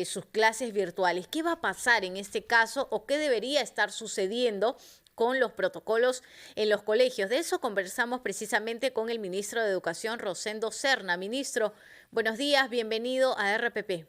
sus clases virtuales. ¿Qué va a pasar en este caso o qué debería estar sucediendo con los protocolos en los colegios? De eso conversamos precisamente con el ministro de Educación, Rosendo Serna. Ministro, buenos días, bienvenido a RPP.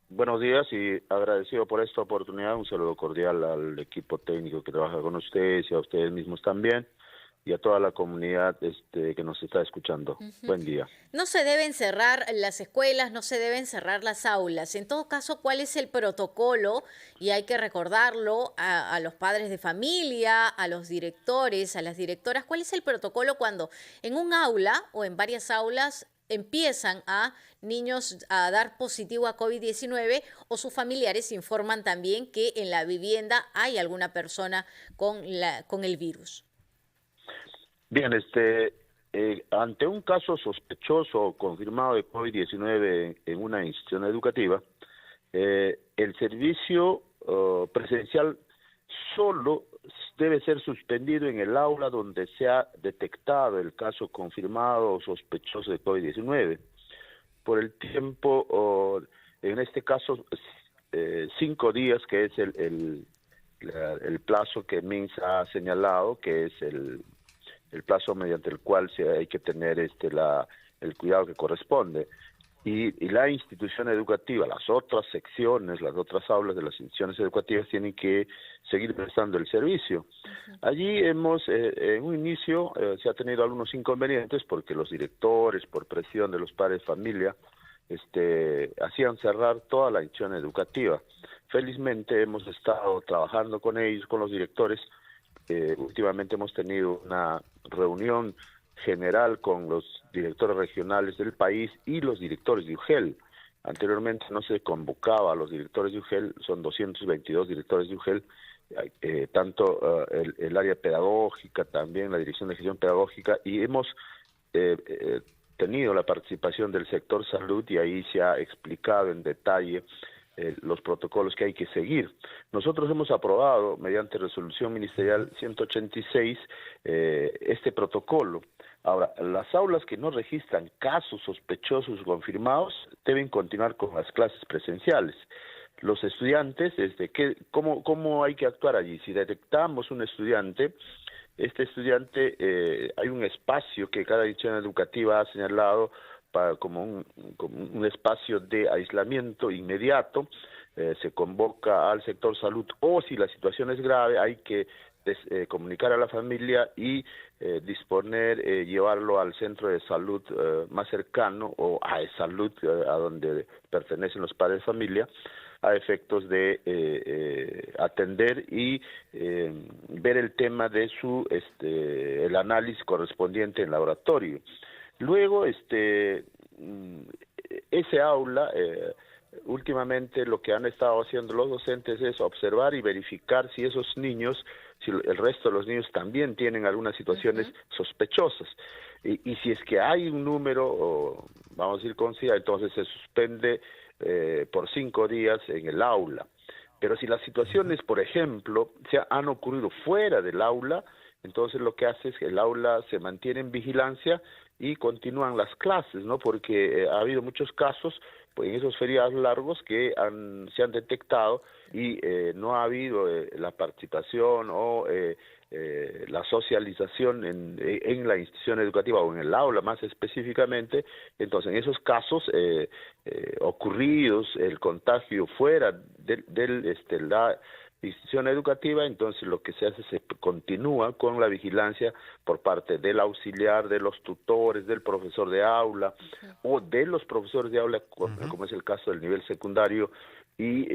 Buenos días y agradecido por esta oportunidad. Un saludo cordial al equipo técnico que trabaja con ustedes y a ustedes mismos también y a toda la comunidad que nos está escuchando. Buen día. No se deben cerrar las escuelas, no se deben cerrar las aulas. En todo caso, ¿cuál es el protocolo? Y hay que recordarlo a los padres de familia, a los directores, a las directoras. ¿Cuál es el protocolo cuando en un aula o en varias aulas empiezan a niños a dar positivo a COVID-19 o sus familiares informan también que en la vivienda hay alguna persona con el virus? Bien, ante un caso sospechoso o confirmado de COVID-19 en una institución educativa, el servicio presencial solo debe ser suspendido en el aula donde se ha detectado el caso confirmado o sospechoso de COVID-19 por el tiempo, en este caso, 5 días, que es el plazo que MINSA ha señalado, que es el plazo mediante el cual hay que tener el cuidado que corresponde. Y la institución educativa, las otras secciones, las otras aulas de las instituciones educativas tienen que seguir prestando el servicio. Allí hemos, en un inicio, se ha tenido algunos inconvenientes porque los directores, por presión de los padres de familia, hacían cerrar toda la institución educativa. Felizmente hemos estado trabajando con ellos, con los directores. Últimamente hemos tenido una reunión general con los directores regionales del país y los directores de UGEL. Anteriormente no se convocaba a los directores de UGEL, son 222 directores de UGEL, tanto el área pedagógica, también la Dirección de Gestión Pedagógica, y hemos tenido la participación del sector salud y ahí se ha explicado en detalle los protocolos que hay que seguir. Nosotros hemos aprobado, mediante resolución ministerial 186, este protocolo. Ahora, las aulas que no registran casos sospechosos confirmados deben continuar con las clases presenciales. Los estudiantes, ¿cómo hay que actuar allí? Si detectamos un estudiante, hay un espacio que cada institución educativa ha señalado como un espacio de aislamiento inmediato. Se convoca al sector salud, o si la situación es grave hay que comunicar a la familia y disponer, llevarlo al centro de salud más cercano o a salud, a donde pertenecen los padres de familia, a efectos de atender y ver el tema de el análisis correspondiente en laboratorio. Luego, ese aula, últimamente lo que han estado haciendo los docentes es observar y verificar si esos niños, si el resto de los niños también tienen algunas situaciones sospechosas. Y si es que hay un número, vamos a decir considerable, entonces se suspende por 5 días en el aula. Pero si las situaciones, por ejemplo, han ocurrido fuera del aula, entonces lo que hace es que el aula se mantiene en vigilancia y continúan las clases, ¿no? Porque ha habido muchos casos pues, en esos feriados largos que se han detectado y no ha habido la participación o la socialización en la institución educativa o en el aula más específicamente. Entonces, en esos casos ocurridos, el contagio fuera la institución educativa, entonces lo que se hace se continúa con la vigilancia por parte del auxiliar, de los tutores, del profesor de aula o de los profesores de aula, como es el caso del nivel secundario, y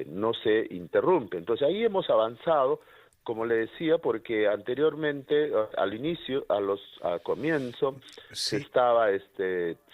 no se interrumpe. Entonces ahí hemos avanzado, como le decía, porque anteriormente, al inicio, al comienzo, se estaba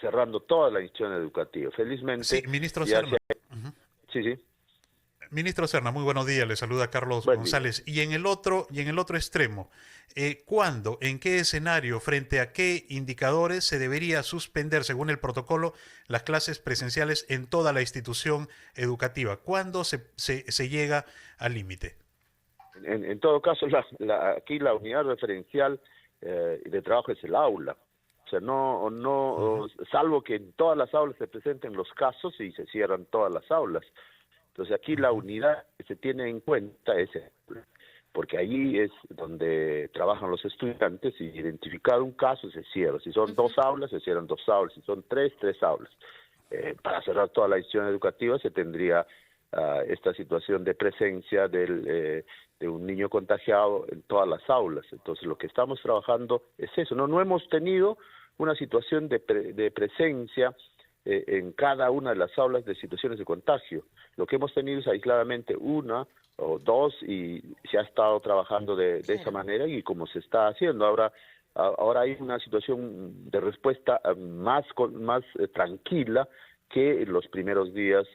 cerrando toda la institución educativa. Felizmente, sí, ministro Serna. Sí. Ministro Serna, muy buenos días. Le saluda Carlos Buen González. Y en el otro extremo, ¿cuándo, en qué escenario, frente a qué indicadores se debería suspender, según el protocolo, las clases presenciales en toda la institución educativa? ¿Cuándo se llega al límite? En todo caso, aquí la unidad referencial de trabajo es el aula. O sea, salvo que en todas las aulas se presenten los casos y se cierran todas las aulas. Entonces aquí la unidad que se tiene en cuenta es porque allí es donde trabajan los estudiantes y identificado un caso se cierra. Si son dos aulas, se cierran dos aulas. Si son tres aulas. Para cerrar toda la institución educativa se tendría esta situación de presencia de un niño contagiado en todas las aulas. Entonces lo que estamos trabajando es eso. No hemos tenido una situación de presencia en cada una de las aulas de situaciones de contagio. Lo que hemos tenido es aisladamente una o dos y se ha estado trabajando de esa manera y como se está haciendo. Ahora hay una situación de respuesta más tranquila que en los primeros días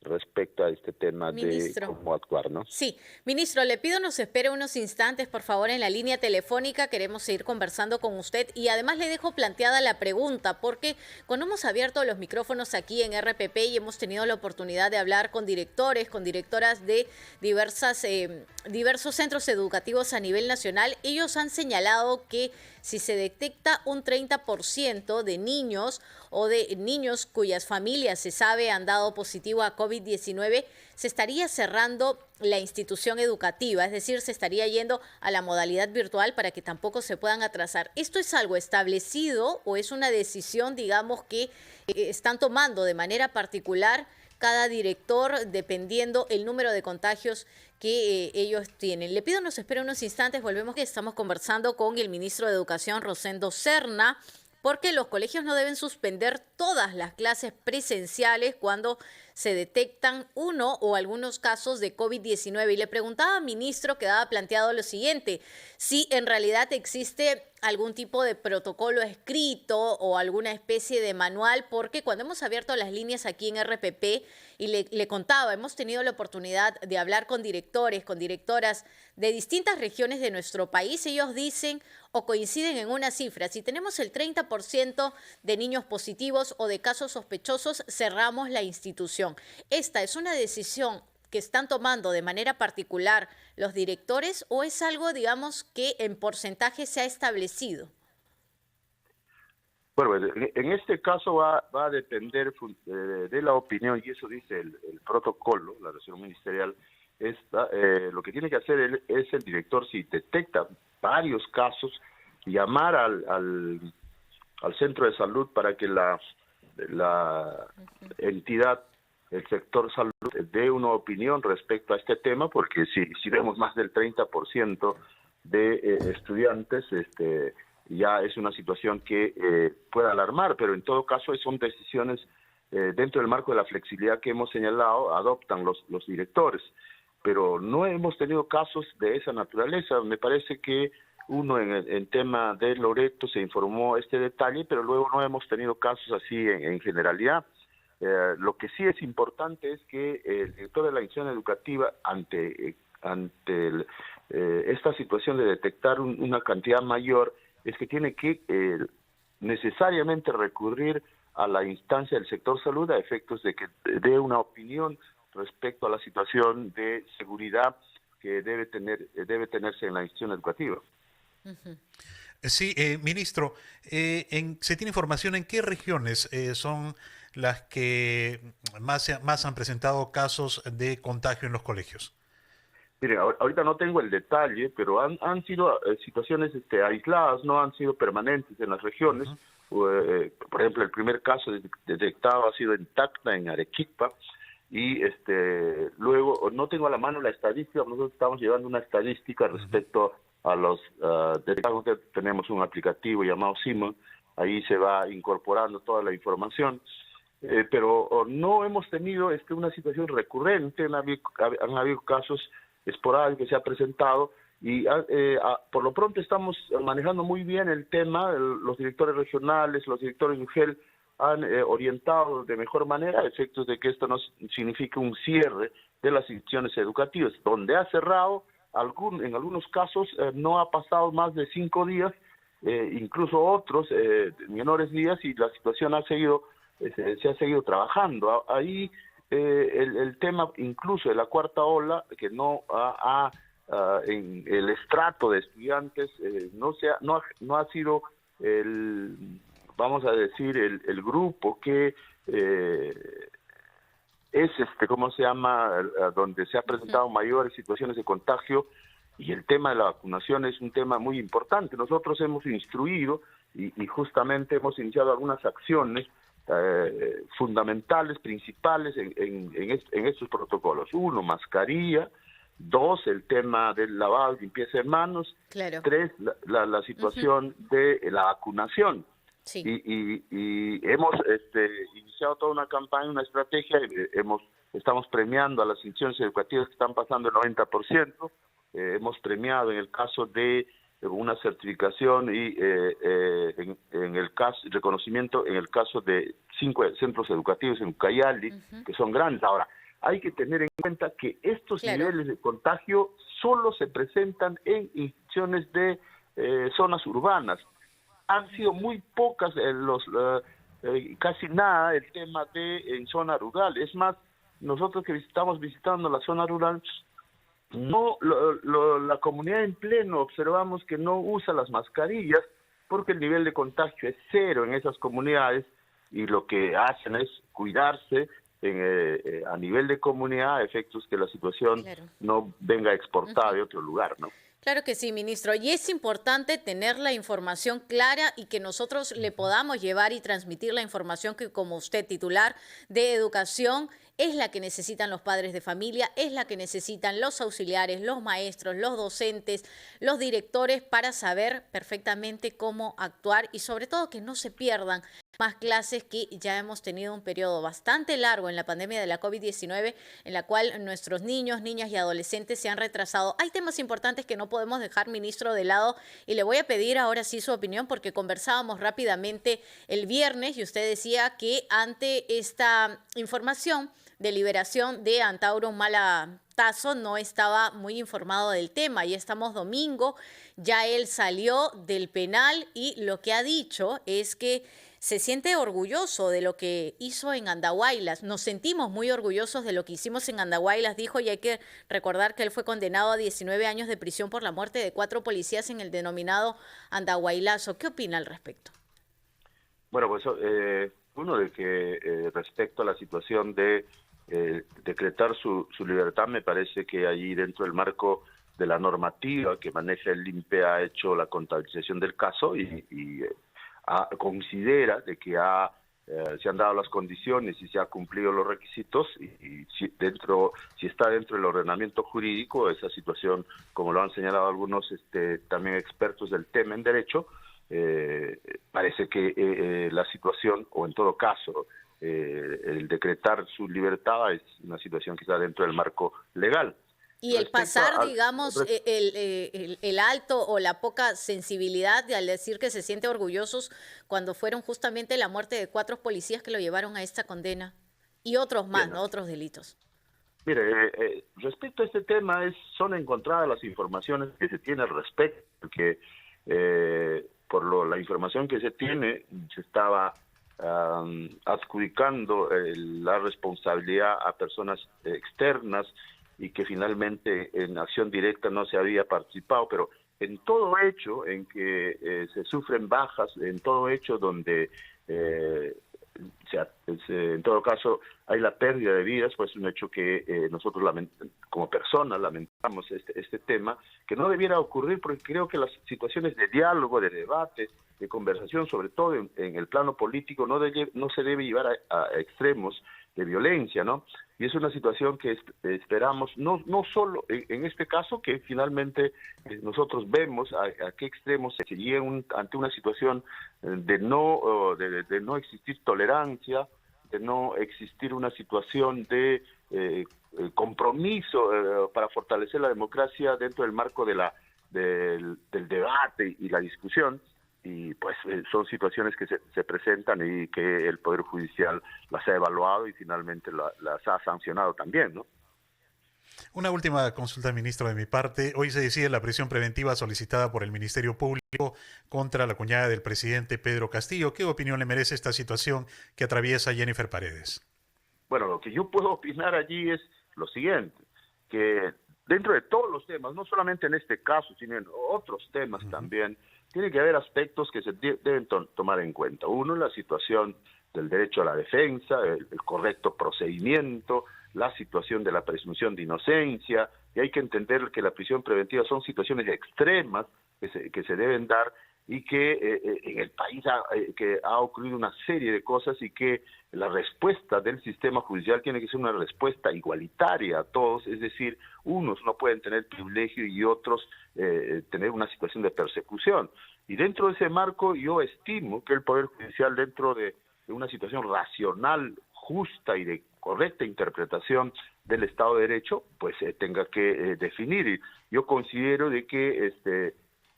respecto a este tema Ministro. de cómo actuar, ¿no? Sí, ministro, le pido nos espere unos instantes, por favor, en la línea telefónica. Queremos seguir conversando con usted y además le dejo planteada la pregunta, porque cuando hemos abierto los micrófonos aquí en RPP y hemos tenido la oportunidad de hablar con directores, con directoras de diversos centros educativos a nivel nacional, ellos han señalado que si se detecta un 30% de niños o de niños cuyas familias se sabe han dado positivo a COVID-19, se estaría cerrando la institución educativa, es decir, se estaría yendo a la modalidad virtual para que tampoco se puedan atrasar. ¿Esto es algo establecido o es una decisión, digamos, que están tomando de manera particular cada director dependiendo el número de contagios que ellos tienen? Le pido nos espere unos instantes, volvemos, que estamos conversando con el ministro de Educación, Rosendo Serna, porque los colegios no deben suspender todas las clases presenciales cuando se detectan uno o algunos casos de COVID-19. Y le preguntaba, ministro, quedaba planteado lo siguiente: si en realidad existe algún tipo de protocolo escrito o alguna especie de manual, porque cuando hemos abierto las líneas aquí en RPP y le contaba, hemos tenido la oportunidad de hablar con directores, con directoras de distintas regiones de nuestro país, ellos dicen o coinciden en una cifra: si tenemos el 30% de niños positivos o de casos sospechosos, cerramos la institución. ¿Esta es una decisión que están tomando de manera particular los directores o es algo, digamos, que en porcentaje se ha establecido? Bueno, en este caso va a depender de la opinión, y eso dice el protocolo, la resolución ministerial. Lo que tiene que hacer es el director, si detecta varios casos, llamar al centro de salud para que la entidad, el sector salud, dé una opinión respecto a este tema, porque si vemos más del 30% de estudiantes, ya es una situación que puede alarmar, pero en todo caso son decisiones dentro del marco de la flexibilidad que hemos señalado, adoptan los directores. Pero no hemos tenido casos de esa naturaleza. Me parece que en tema de Loreto se informó este detalle, pero luego no hemos tenido casos así en generalidad. Lo que sí es importante es que el director de la institución educativa, ante esta situación de detectar una cantidad mayor, es que tiene que necesariamente recurrir a la instancia del sector salud a efectos de que dé una opinión respecto a la situación de seguridad que debe tenerse en la institución educativa. Sí, ministro, ¿se tiene información en qué regiones son las que más han presentado casos de contagio en los colegios? Mire, ahorita no tengo el detalle, pero han sido situaciones aisladas, no han sido permanentes en las regiones. Por ejemplo, el primer caso detectado ha sido en Tacna, en Arequipa, y luego no tengo a la mano la estadística. Nosotros estamos llevando una estadística respecto a los detectados. Tenemos un aplicativo llamado Simon, ahí se va incorporando toda la información, pero no hemos tenido una situación recurrente. Han habido casos esporádicos que se ha presentado y por lo pronto estamos manejando muy bien el tema. Los directores regionales, los directores de UGEL han orientado de mejor manera a efectos de que esto no signifique un cierre de las instituciones educativas. Donde ha cerrado, en algunos casos no ha pasado más de 5 días, incluso otros menores días, y la situación se ha seguido trabajando. Ahí el tema incluso de la cuarta ola, que no en el estrato de estudiantes no ha sido vamos a decir, el grupo que es, ¿cómo se llama?, donde se ha presentado mayores situaciones de contagio, y el tema de la vacunación es un tema muy importante. Nosotros hemos instruido y justamente hemos iniciado algunas acciones fundamentales, principales en estos protocolos. 1, mascarilla. 2, el tema del lavado y limpieza de manos. Claro. 3, la situación de la vacunación. Sí. Y hemos iniciado toda una campaña, una estrategia. Estamos premiando a las instituciones educativas que están pasando el 90%. Hemos premiado en el caso de una certificación y en el caso reconocimiento en el caso de 5 centros educativos en Ucayali, que son grandes. Ahora, hay que tener en cuenta que estos niveles de contagio solo se presentan en instituciones de zonas urbanas. Han sido muy pocas, casi nada el tema en zona rural. Es más, nosotros que estamos visitando la zona rural, no, la comunidad en pleno observamos que no usa las mascarillas porque el nivel de contagio es 0 en esas comunidades, y lo que hacen es cuidarse a nivel de comunidad, a efectos que la situación no venga exportada de otro lugar, ¿no? Claro que sí, ministro. Y es importante tener la información clara y que nosotros le podamos llevar y transmitir la información que, como usted, titular de educación, es la que necesitan los padres de familia, es la que necesitan los auxiliares, los maestros, los docentes, los directores, para saber perfectamente cómo actuar y sobre todo que no se pierdan más clases, que ya hemos tenido un periodo bastante largo en la pandemia de la COVID-19 en la cual nuestros niños, niñas y adolescentes se han retrasado. Hay temas importantes que no podemos dejar, ministro, de lado, y le voy a pedir ahora sí su opinión, porque conversábamos rápidamente el viernes y usted decía que ante esta información de liberación de Antauro Humala Tazo no estaba muy informado del tema. Y estamos domingo, ya él salió del penal y lo que ha dicho es que se siente orgulloso de lo que hizo en Andahuaylas. Nos sentimos muy orgullosos de lo que hicimos en Andahuaylas, dijo, y hay que recordar que él fue condenado a 19 años de prisión por la muerte de 4 policías en el denominado Andahuaylazo. ¿Qué opina al respecto? Bueno, pues uno de que respecto a la situación de decretar su libertad, me parece que allí dentro del marco de la normativa que maneja el INPE ha hecho la contabilización del caso y considera de que se han dado las condiciones y se han cumplido los requisitos, y si está dentro del ordenamiento jurídico, esa situación, como lo han señalado algunos también expertos del tema en derecho, parece que la situación, o en todo caso, el decretar su libertad es una situación que está dentro del marco legal. Y el pasar, digamos, el alto o la poca sensibilidad al decir que se siente orgullosos cuando fueron justamente la muerte de 4 policías que lo llevaron a esta condena, y otros más, ¿no? Otros delitos. Mire, respecto a este tema, son encontradas las informaciones que se tiene al respecto, porque la información que se tiene, se estaba adjudicando la responsabilidad a personas externas, y que finalmente en acción directa no se había participado, pero en todo hecho en que se sufren bajas, en todo hecho donde en todo caso hay la pérdida de vidas, pues es un hecho que nosotros como personas lamentamos este tema, que no debiera ocurrir, porque creo que las situaciones de diálogo, de debate, de conversación, sobre todo en el plano político, no se debe llevar a extremos de violencia, ¿no? Y es una situación que esperamos, no solo en este caso, que finalmente nosotros vemos a qué extremos se llega ante una situación de no existir tolerancia, de no existir una situación de compromiso para fortalecer la democracia dentro del marco del debate y la discusión. Y pues son situaciones que se presentan y que el Poder Judicial las ha evaluado y finalmente las ha sancionado también, ¿no? Una última consulta, ministro, de mi parte. Hoy se decide la prisión preventiva solicitada por el Ministerio Público contra la cuñada del presidente Pedro Castillo. ¿Qué opinión le merece esta situación que atraviesa Jennifer Paredes? Bueno, lo que yo puedo opinar allí es lo siguiente, que dentro de todos los temas, no solamente en este caso, sino en otros temas también, tiene que haber aspectos que se deben tomar en cuenta. Uno, la situación del derecho a la defensa, el correcto procedimiento, la situación de la presunción de inocencia, y hay que entender que la prisión preventiva son situaciones extremas que se deben dar y que en el país que ha ocurrido una serie de cosas y que la respuesta del sistema judicial tiene que ser una respuesta igualitaria a todos, es decir, unos no pueden tener privilegio y otros tener una situación de persecución. Y dentro de ese marco yo estimo que el Poder Judicial, dentro de una situación racional, justa y de correcta interpretación del Estado de Derecho, pues tenga que definir. Y yo considero de que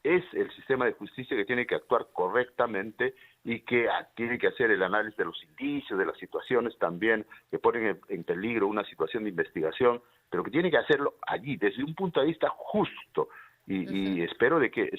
es el sistema de justicia que tiene que actuar correctamente y que tiene que hacer el análisis de los indicios, de las situaciones también que ponen en peligro una situación de investigación, pero que tiene que hacerlo allí, desde un punto de vista justo. Y espero de que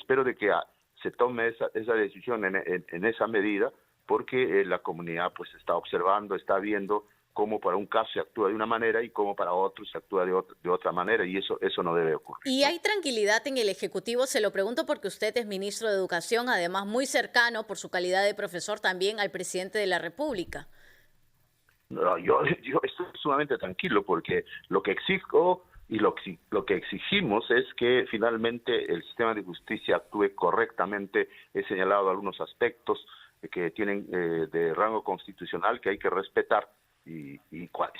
se tome esa decisión en esa medida, porque la comunidad pues está observando, está viendo cómo para un caso se actúa de una manera y cómo para otro se actúa de otra manera, y eso no debe ocurrir. ¿Y hay tranquilidad en el Ejecutivo? Se lo pregunto porque usted es ministro de Educación, además muy cercano por su calidad de profesor también al presidente de la República. No, yo estoy sumamente tranquilo porque lo que exijo y lo que exigimos es que finalmente el sistema de justicia actúe correctamente. He señalado algunos aspectos que tienen de rango constitucional que hay que respetar. Y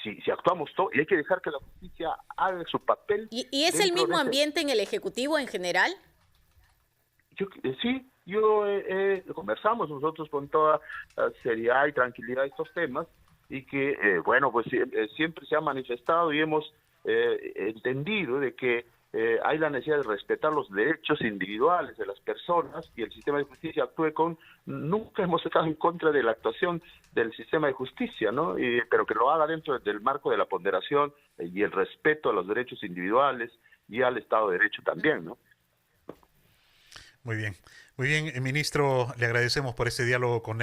si actuamos todo, y hay que dejar que la justicia haga su papel. ¿Y es el mismo ambiente en el Ejecutivo en general? Sí, conversamos nosotros con toda seriedad y tranquilidad estos temas, y que, bueno, pues siempre se ha manifestado y hemos entendido de que hay la necesidad de respetar los derechos individuales de las personas, y el sistema de justicia actúe nunca hemos estado en contra de la actuación del sistema de justicia, ¿no? Pero que lo haga dentro del marco de la ponderación y el respeto a los derechos individuales y al Estado de Derecho también, ¿no? Muy bien, ministro, le agradecemos por este diálogo con